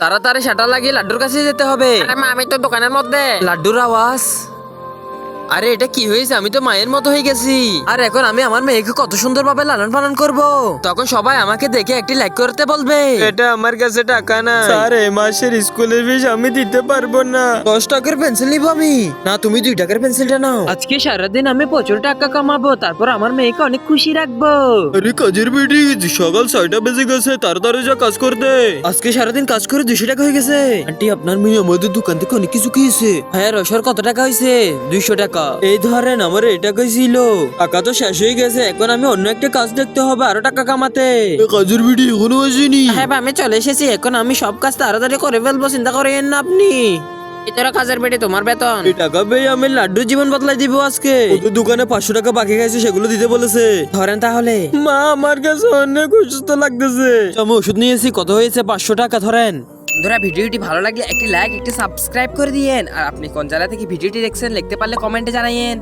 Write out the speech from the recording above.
তাড়াতাড়ি শাটার লাগিয়ে লাড্ডুর কাছে যেতে হবে। আরে মা, আমি তো দোকানের মধ্যে। লাড্ডুর আওয়াজ। আরে এটা কি হয়েছে? আমি তো মায়ের মতো হয়ে গেছি। আর এখন আমি আমার মেয়েকে কত সুন্দরভাবে লালন পালন করব। তখন সবাই আমাকে দেখে একটি লাইক করতে বলবে। এটা আমার কাছে টাকা না স্যার, এই মাসের স্কুলের ফিস আমি দিতে পারবো না। 10 টাকার পেন্সিল নিবো আমি। না, তুমি 2 টাকার পেন্সিলটা নাও। আজকে সারাদিন আমি প্রচুর টাকা কামাবো, তারপর আমার মেয়েকে অনেক খুশি রাখবো। আরে কাজের বেটি, সকাল 6টা বেজে গেছে, তাড়াতাড়ি যা কাজ করতে। আজকে সারাদিন কাজ করে 200 টাকা হয়ে গেছে। আন্টি, আপনার মেয়ে আমাদের দোকান থেকে অনেক কিছু খেয়েছে। হ্যাঁ রসর, কত টাকা হয়েছে? 200 টাকা। এই ধরেন, আমার এই টাকাই ছিল। টাকা তো শেষ হয়ে গেছে, এখন আমি অন্য একটা কাজ দেখতে হবে আরো টাকা কামাতে। কাজের বেটি এখনো আসেনি। হ্যাঁ ভাই, আমি চলে এসেছি। এখন আমি সব কাজ তাড়াতাড়ি করে ফেলবো, চিন্তা করেন না আপনি। তোরা কাজের বেটি, তোমার বেতন। এই টাকা পেয়ে আমি লাড্ডুর জীবন বদলাই দিব আজকে। ওদের দোকানে 500 টাকা বাকি গেছে, সেগুলো দিতে বলেছে। ধরেন তাহলে। মা, আমার কাছে অনেক অসুস্থ লাগতেছে। আমি ওষুধ নিয়েছি, কত হয়েছে? 500 টাকা ধরেন। বন্ধুরা, ভিডিওটি ভালো লাগলে একটি লাইক, একটি সাবস্ক্রাইব করে দিয়েন। আর আপনি কোন জায়গা থেকে ভিডিওটি দেখছেন লিখতে পারলে কমেন্টে জানাইয়েন।